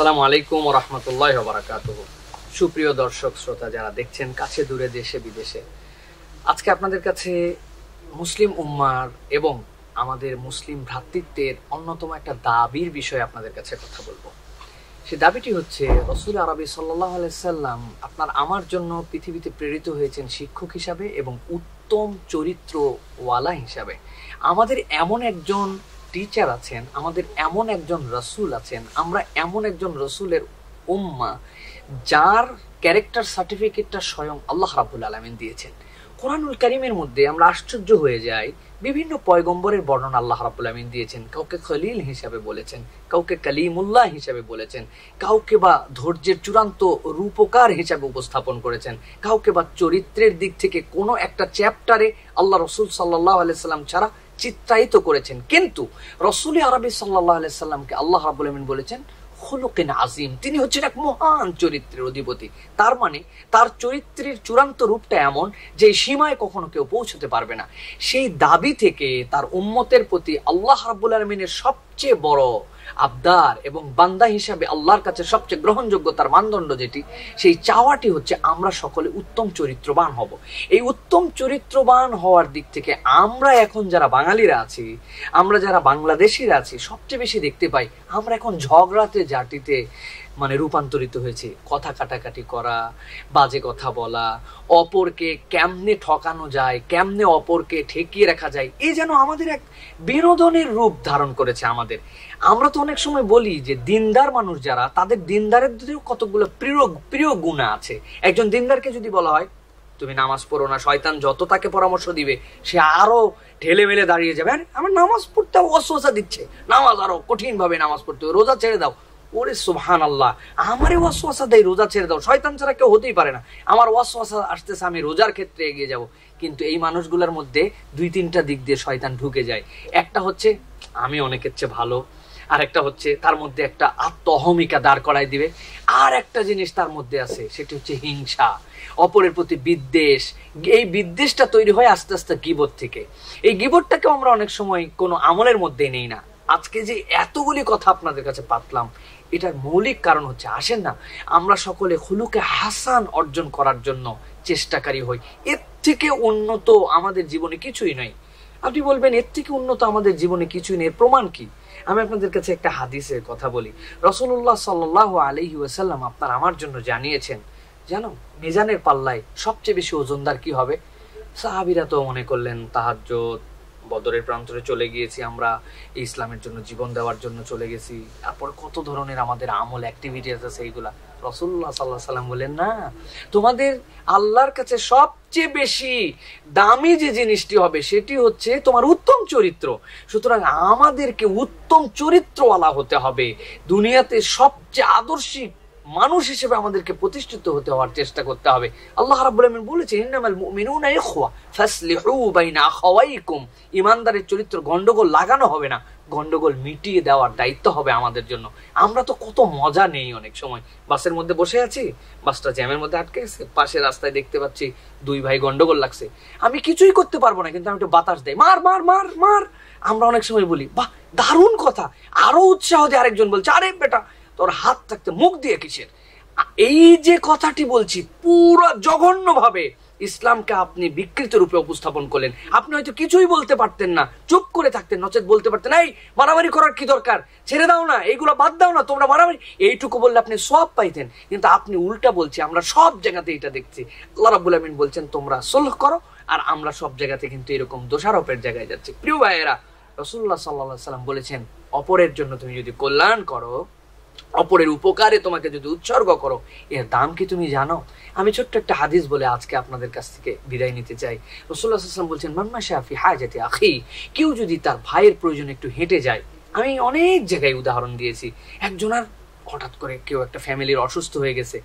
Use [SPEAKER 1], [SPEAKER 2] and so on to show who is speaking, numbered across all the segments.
[SPEAKER 1] আসসালামু আলাইকুম ওয়া রাহমাতুল্লাহি ওয়া বারাকাতুহু। সুপ্রিয় দর্শক শ্রোতা যারা দেখছেন কাছে দূরে দেশে বিদেশে, আজকে আপনাদের কাছে মুসলিম উম্মার এবং আমাদের মুসলিম ভ্রাতৃত্বের অন্যতম একটা দাবির বিষয়ে আপনাদের কাছে কথা বলবো। সে দাবিটি হচ্ছে, রাসূল আরবি সাল্লাল্লাহু আলাইহি সাল্লাম আপনার আমার জন্য পৃথিবীতে প্রেরিত হয়েছেন শিক্ষক হিসাবে এবং উত্তম চরিত্রওয়ালা হিসাবে। আমাদের এমন একজন টিচার আছেন, আমাদের এমন একজন রাসূল আছেন, আমরা এমন একজন রাসূলের উম্মাহ যার ক্যারেক্টার সার্টিফিকেটটা স্বয়ং আল্লাহ রাব্বুল আলামিন দিয়েছেন। কোরআনুল কারীমের মধ্যে আমরা আশ্চর্য হয়ে যাই, বিভিন্ন পয়গম্বরের বর্ণনা আল্লাহ রাব্বুল আলামিন দিয়েছেন। কাউকে খলিল হিসাবে বলেছেন, কাউকে কালিমুল্লাহ হিসাবে বলেছেন, কাউকে বা ধৈর্যের চূড়ান্ত রূপকার হিসাবে উপস্থাপন করেছেন, কাউকে বা চরিত্রের দিক থেকে কোনো একটা চ্যাপ্টারে আল্লাহ রাসূল সাল্লাল্লাহু আলাইহি সাল্লাম ছাড়া চিত্রায়িত করেছেন। কিন্তু রাসূল আরবি সাল্লাল্লাহু আলাইহি সাল্লামকে আল্লাহ রাব্বুল আলামিন বলেছেন খুলুকিন আযীম, তিনি হচ্ছেন এক মহান চরিত্রের অধিপতি। তার মানে তার চরিত্রের চূড়ান্ত রূপটা এমন যে সীমায় কখনো কেউ পৌঁছতে পারবে না। সেই দাবি থেকে তার উম্মতের প্রতি আল্লাহ রাব্বুল আলামিনের সবচেয়ে বড় আবদার এবং বান্দা হিসাবে আল্লাহর কাছে সবচেয়ে গ্রহণযোগ্য তার মানদণ্ড যেটি, সেই চাওয়াটি হচ্ছে আমরা সকলে উত্তম চরিত্রবান হব। এই উত্তম চরিত্রবান হওয়ার দিক থেকে আমরা এখন যারা বাঙালিরা আছি, আমরা যারা বাংলাদেশিরা আছি, সবচেয়ে বেশি দেখতে পাই আমরা এখন ঝগড়াতে জাটিতে রূপান্তরিত হয়েছে। কথা কাটাকাটি করা, বাজে কথা বলা, অপরকে কেমনে ঠকানো যায়, কেমনে অপরকে ঠেকিয়ে রাখা যায়, এই যেন আমাদের এক বিনোদনের রূপ ধারণ করেছে আমাদের। আমরা তো অনেক সময় বলি যে দিনদার মানুষ যারা, তাদের দিনদারের দিকেও কতগুলো প্রিয় গুণ আছে। একজন দিনদারকে যদি বলা হয় তুমি নামাজ পড়ো না, শয়তান যত তাকে পরামর্শ দিবে সে আরো ঢেলে মেলে দাঁড়িয়ে যাবে, আমার নামাজ পড়তে ওয়াসওয়াসা দিচ্ছে, নামাজ আরো কঠিন ভাবে নামাজ পড়তে হবে, রোজা ছেড়ে দাও। ওরে সুবহানাল্লাহ, আমারে ওয়াসওয়াসা দেয় রোজা ছেড়ে দাও, শয়তান ছাড়া কেউ হতেই পারে না, আমার ওয়াসওয়াসা আসতেছে, আমি রোজার ক্ষেত্রে এগিয়ে যাব। কিন্তু এই মানুষগুলোর মধ্যে দুই তিনটা দিক দিয়ে শয়তান ঢুকে যায়। একটা হচ্ছে আমি অনেকের চেয়ে ভালো, আর একটা হচ্ছে তার মধ্যে একটা আত্ম অহমিকা দাঁড় করাই দিবে, আর একটা জিনিস তার মধ্যে আছে সেটি হচ্ছে হিংসা, অপরের প্রতি বিদ্বেষ। এই বিদ্বেষটা তৈরি হয় আস্তে আস্তে গীবত থেকে। এই গীবতটাকে আমরা অনেক সময় কোনো আমলের মধ্যে নেই না। আজকে যে এতগুলি কথা আপনাদের কাছে পাতলাম, এটার মৌলিক কারণ হচ্ছে, আসেন না আমরা সকলে খুলুকে হাসান অর্জন করার জন্য চেষ্টাকারী হই। এর থেকে উন্নত আমাদের জীবনে কিছুই নাই। আপনি বলবেন এর থেকে উন্নত আমাদের জীবনে কিছুই নেই, প্রমাণ কি? আমি আপনাদের কাছে একটা হাদিসের কথা বলি। রাসূলুল্লাহ সাল্লাল্লাহু আলাইহি ওয়াসাল্লাম আপনার আমার জন্য জানিয়েছেন, জানো মিজানের পাল্লায় সবচেয়ে বেশি ওজনদার কি হবে? সাহাবীরা তো মনে করলেন তাহাজ্জুদ, বদরের প্রান্তরে চলে গিয়েছি আমরা, ইসলামের জন্য জীবন দেওয়ার জন্য চলে গেছি, তারপর কত ধরনের আমাদের আমল অ্যাক্টিভিটিস আছে এইগুলা। রাসূলুল্লাহ সাল্লাল্লাহু আলাইহি ওয়াসাল্লাম বলেন না, তোমাদের আল্লাহর কাছে সবচেয়ে বেশি দামি যে জিনিসটি হবে সেটি হচ্ছে তোমার উত্তম চরিত্র। সুতরাং আমাদেরকে উত্তম চরিত্রওয়ালা হতে হবে, দুনিয়াতে সবচেয়ে আদর্শিক মানুষ হিসেবে আমাদেরকে প্রতিষ্ঠিত হতে হওয়ার চেষ্টা করতে হবে। আল্লাহ রাব্বুল আলামিন বলেছেন ইন্নামাল মুমিনুনা ইখওয়া ফাসলিহু বাইনা আখাওয়াইকুম, ঈমানদারের চরিত্র গন্ডগোল লাগানো হবে না, গন্ডগোল মিটিয়ে দেওয়ার দায়িত্ব হবে আমাদের জন্য। আমরা তো কত মজা নেই অনেক সময়, বাসের মধ্যে বসে আছি, বাসটা জ্যামের মধ্যে আটকে গেছে, পাশে রাস্তায় দেখতে পাচ্ছি দুই ভাই গন্ডগোল লাগছে, আমি কিছুই করতে পারবো না, কিন্তু আমি একটু বাতাস দেই, মার মার মার মার। আমরা অনেক সময় বলি বাহ দারুণ কথা, আরো উৎসাহ দিয়ে আরেকজন বলছে আরে বেটা তোর হাত থাকতে মুখ দিয়ে কিসের। এই যে কথাটি বলছি পুরো জঘন্য ভাবে ইসলামকে আপনি বিকৃত রূপে উপস্থাপন করলেন। আপনি হয়তো কিছুই বলতে পারতেন না, চুপ করে থাকতেন, নচেত বলতে পারতেন এই মারামারি করার কি দরকার, ছেড়ে দাও না, এইগুলো বাদ দাও না, তোমরা মারামারি, এইটুকু বললে আপনি সওয়াব পাইতেন। কিন্তু আপনি উল্টা বলছি, আমরা সব জায়গাতে এটা দেখছি। আল্লাহ রাব্বুল আমিন বলছেন তোমরা সুলহ করো, আর আমরা সব জায়গাতে কিন্তু এরকম দোষারোপের জায়গায় যাচ্ছি। প্রিয় ভাইয়েরা, রাসূলুল্লাহ সাল্লাল্লাহু আলাইহি ওয়াসাল্লাম বলেছেন অপরের জন্য তুমি যদি কল্যাণ করো, অপরের উপকারে তোমাকে যদি উৎসর্গ করো, এর দাম কি তুমি জানো? আমি ছোট্ট একটা হাদিস বলে আজকে আপনাদের কাছ থেকে বিদায় নিতে চাই। রাসূলুল্লাহ সাল্লাল্লাহু আলাইহি ওয়াসাল্লাম বলছেন মান মাশা ফি হাজাতি আখি, কেউ যদি তার ভাইয়ের প্রয়োজনে একটু হেঁটে যায়। আমি অনেক জায়গায় উদাহরণ দিয়েছি, একজনের হঠাৎ করে কেউ একটা ফ্যামিলির অসুস্থ হয়ে গেছে,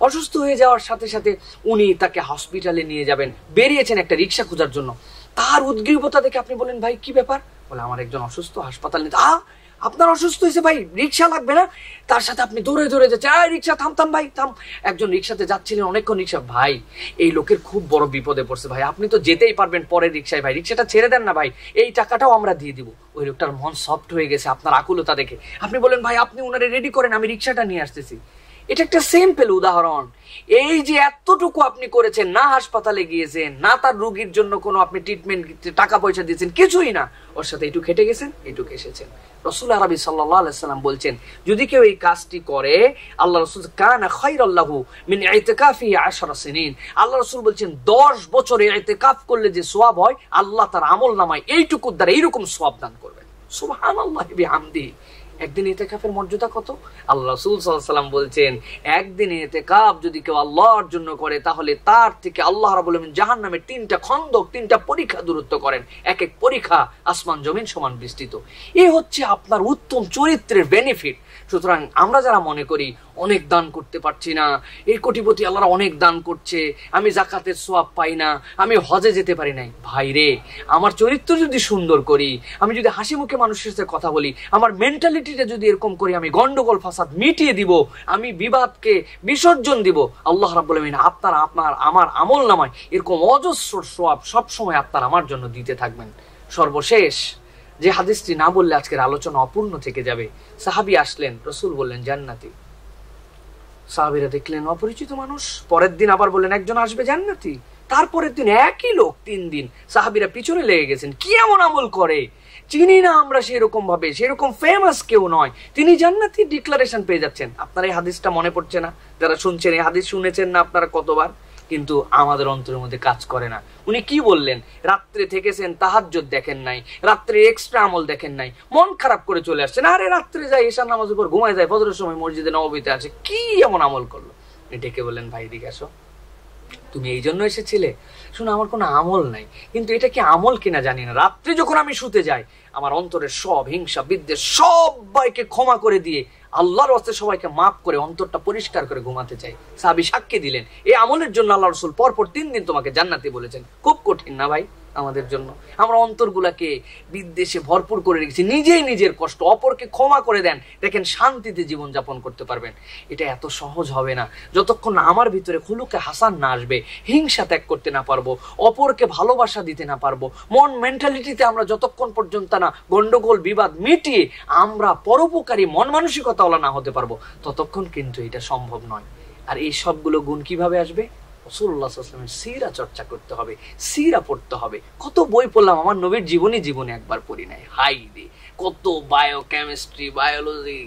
[SPEAKER 1] অসুস্থ হয়ে যাওয়ার সাথে সাথে উনি তাকে হসপিটালে নিয়ে যাবেন, বেরিয়েছেন একটা রিক্সা খোঁজার জন্য। তার উদ্গ্রীবতা দেখে আপনি বলেন ভাই কি ব্যাপার? বলে আমার একজন অসুস্থ, হাসপাতাল নিতে। আপনার অসুস্থ হয়েছে ভাই, রিক্সা লাগবে না, তার সাথে আপনি দৌড়ে দৌড়ে যাচ্ছেন, রিক্সা থাম থাম ভাই থাম। একজন রিক্সাতে যাচ্ছিলেন অনেকক্ষণ, রিক্সা ভাই এই লোকের খুব বড় বিপদে পড়ছে ভাই, আপনি তো যেতেই পারবেন পরের রিক্সায়, ভাই রিক্সাটা ছেড়ে দেন না ভাই, এই টাকাটাও আমরা দিয়ে দিব। ওই লোকটার মন সফট হয়ে গেছে আপনার আকুলতা দেখে। আপনি বলেন ভাই আপনি ওনারে রেডি করেন, আমি রিক্সাটা নিয়ে আসতেছি। এটা একটা সিম্পল উদাহরণ। এই যে এতটুকু আপনি করেছেন, না হাসপাতালে গিয়েছেন, না তার রোগীর জন্য কোনো আপনি ট্রিটমেন্ট টাকা পয়সা দিয়েছেন, কিছুই না, ওর সাথে একটু খেটে গেছেন, একটু এসেছেন। রাসূল আরবি সাল্লাল্লাহু আলাইহি সাল্লাম বলছেন, যদি কেউ এই কাজটি করে, আল্লাহ রাসূল কানা খায়রাল্লাহু মিন ইতিকাফি 10 সিনিন, আল্লাহ রাসূল বলছেন 10 বছরে ইতিকাফ করলে যে সওয়াব হয়, আল্লাহ তার আমলনামায় এইটুকুর দ্বারা এইরকম সওয়াব দান করবেন। সুবহানাল্লাহি বিহামদিহি। একদিন ইতিকাফের মর্যাদা কত? আল্লাহ রাসূল সাল্লাল্লাহু আলাইহি ওয়াসাল্লাম বলছেন, একদিন ইতিকাফ যদি কেউ আল্লাহর জন্য করে, তাহলে তার থেকে আল্লাহ রাব্বুল আলামিন জাহান্নামের 3টা খন্দক, 3টা পরীক্ষা দূরত্ব করেন। এক এক পরীক্ষা আসমান জমিন সমান বিস্তৃত। এই হচ্ছে আপনার উত্তম চরিত্রের বেনিফিট। সুতরাং আমরা যারা মনে করি অনেক দান করতে পারছি না, এই কোটিপতি আল্লাহরা অনেক দান করছে, আমি যাকাতের সওয়াব পাই না, আমি হজে যেতে পারি নাই, ভাই রে আমার চরিত্র যদি সুন্দর করি, আমি যদি হাসি মুখে মানুষের সাথে কথা বলি, আমার মেন্টালিটিটা যদি এরকম করি, আমি গন্ডগোল ফাসাদ মিটিয়ে দিব, আমি বিবাদকে বিসর্জন দিব, আল্লাহ রাব্বুল আলামিন আপনার আমার আমলনামায় এরকম অজস্র সওয়াব সব সময় আপনার আমার জন্য দিতে থাকবেন। সর্বশেষ যে হাদিসটি না বললে আজকের আলোচনা অপূর্ণ থেকে যাবে। সাহাবী আসলেন, রাসূল বললেন জান্নাতি। সাহাবীরা দেখলেন অপরিচিত মানুষ। পরের দিন আবার বললেন একজন আসবে জান্নাতি। তারপরের দিন একই লোক, 3 দিন। সাহাবীরা পিছনে লেগে গেছেন, কি এমন আমল করে, চিনি না আমরা সেরকম ভাবে, সেরকম ফেমাস কেউ নয়, তিনি জান্নাতি ডিক্লারেশন পেয়ে যাচ্ছেন। আপনার এই হাদিসটা মনে পড়ছে না? যারা শুনছেন এই হাদিস শুনেছেন না আপনারা কতবার, কিন্তু আমাদের অন্তরের মধ্যে কাজ করে না। উনি কি বললেন? রাত্রে থেকেছেন, তাহাজ্জুদ দেখেন নাই, রাত্রে এক্সট্রা আমল দেখেন নাই, মন খারাপ করে চলে আসছেন, আরে রাত্রে যাই এশার নামাজের পর ঘুমায় যায়, ফজরের সময় মসজিদে নববীতে আছে, কি এমন আমল করলো? ডেকে বললেন ভাই দিকে আসো, তুমি এই জন্য এসেছিলে? শুনো আমার কোনো আমল নাই, কিন্তু এটা কি আমল কিনা জানি না, রাত্রে যখন আমি শুতে যাই আমার অন্তরের সব হিংসা বিদ্বেষ সবাইকে ক্ষমা করে দিয়ে আল্লাহর ওয়াস্তে সবাইকে মাফ করে অন্তরটা পরিষ্কার করে ঘুমাতে চাই। সাহাবী সাক্ষী দিলেন, এই আমলের জন্য আল্লাহ রাসূল পরপর 3 দিন তোমাকে জান্নাতি বলেছেন। খুব কঠিন না ভাই আমাদের জন্য? আমরা অন্তরগুলাকে বিদ্বেষে ভরপুর করে রেখেছি, নিজেই নিজের কষ্ট, অপরকে ক্ষমা করে দেন, দেখেন শান্তিতে জীবন যাপন করতে পারবেন। এটা এত সহজ হবে না যতক্ষণ না আমার ভিতরে খুলুকে হাসান না আসবে, হিংসা ত্যাগ করতে না পারবো, অপরকে ভালোবাসা দিতে না পারবো, মন মেন্টালিটিতে আমরা যতক্ষণ পর্যন্ত না গন্ডগোল বিবাদ মিটিয়ে আমরা পরোপকারী মন মানসিকতাওয়ালা না হতে পারবো, ততক্ষণ কিন্তু এটা সম্ভব নয়। আর এই সবগুলো গুণ কিভাবে আসবে? রাসূলুল্লাহ সাল্লাল্লাহু আলাইহি ওয়াসাল্লামের সিরা চর্চা করতে হবে, সিরা পড়তে হবে। কত বই পড়লাম, আমার নবীর জীবনে একবার পড়ি নাই। হাই রে, কত বায়োকেমিস্ট্রি, বায়োলজি,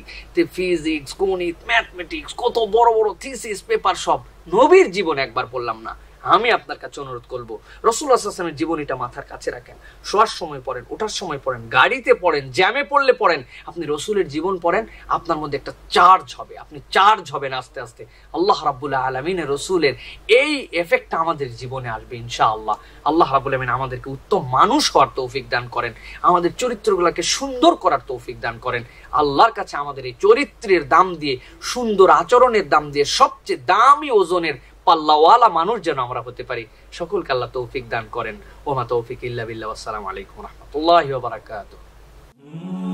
[SPEAKER 1] ফিজিক্স, গণিত, ম্যাথমেটিক্স, কত বড় বড় থিসিস পেপার, সব নবীর জীবনে একবার পড়লাম না। আমি আপনার কাছে অনুরোধ করবো রাসূলুল্লাহ সাল্লাল্লাহু আলাইহি ওয়াসাল্লামের জীবনীটা মাথার কাছে রাখেন, শোয়ার সময় পড়েন, ওঠার সময় পড়েন, গাড়িতে পড়েন, জ্যামে পড়লে পড়েন, আপনি রাসূলের জীবন পড়েন, আপনার মধ্যে একটা চার্জ হবে, আপনি চার্জ হবেন আস্তে আস্তে। আল্লাহ রাব্বুল আলামিনের রাসূলের এই এফেক্টটা আমাদের জীবনে আসবে ইনশাআল্লাহ। আল্লাহ রাব্বুল আলামিন আমাদেরকে উত্তম মানুষ হওয়ার তৌফিক দান করেন, আমাদের চরিত্রগুলোকে সুন্দর করার তৌফিক দান করেন। আল্লাহর কাছে আমাদের এই চরিত্রের দাম দিয়ে, সুন্দর আচরণের দাম দিয়ে, সবচেয়ে দামি ওজনের পাল্লাওয়ালা মানুষ যেন আমরা হতে পারি। সকলকে আল্লাহ তৌফিক দান করেন। ওমা তৌফিক ইল্লা বিল্লাহ। আসসালামু আলাইকুম ওয়া রাহমাতুল্লাহি ওয়া বারাকাতুহু।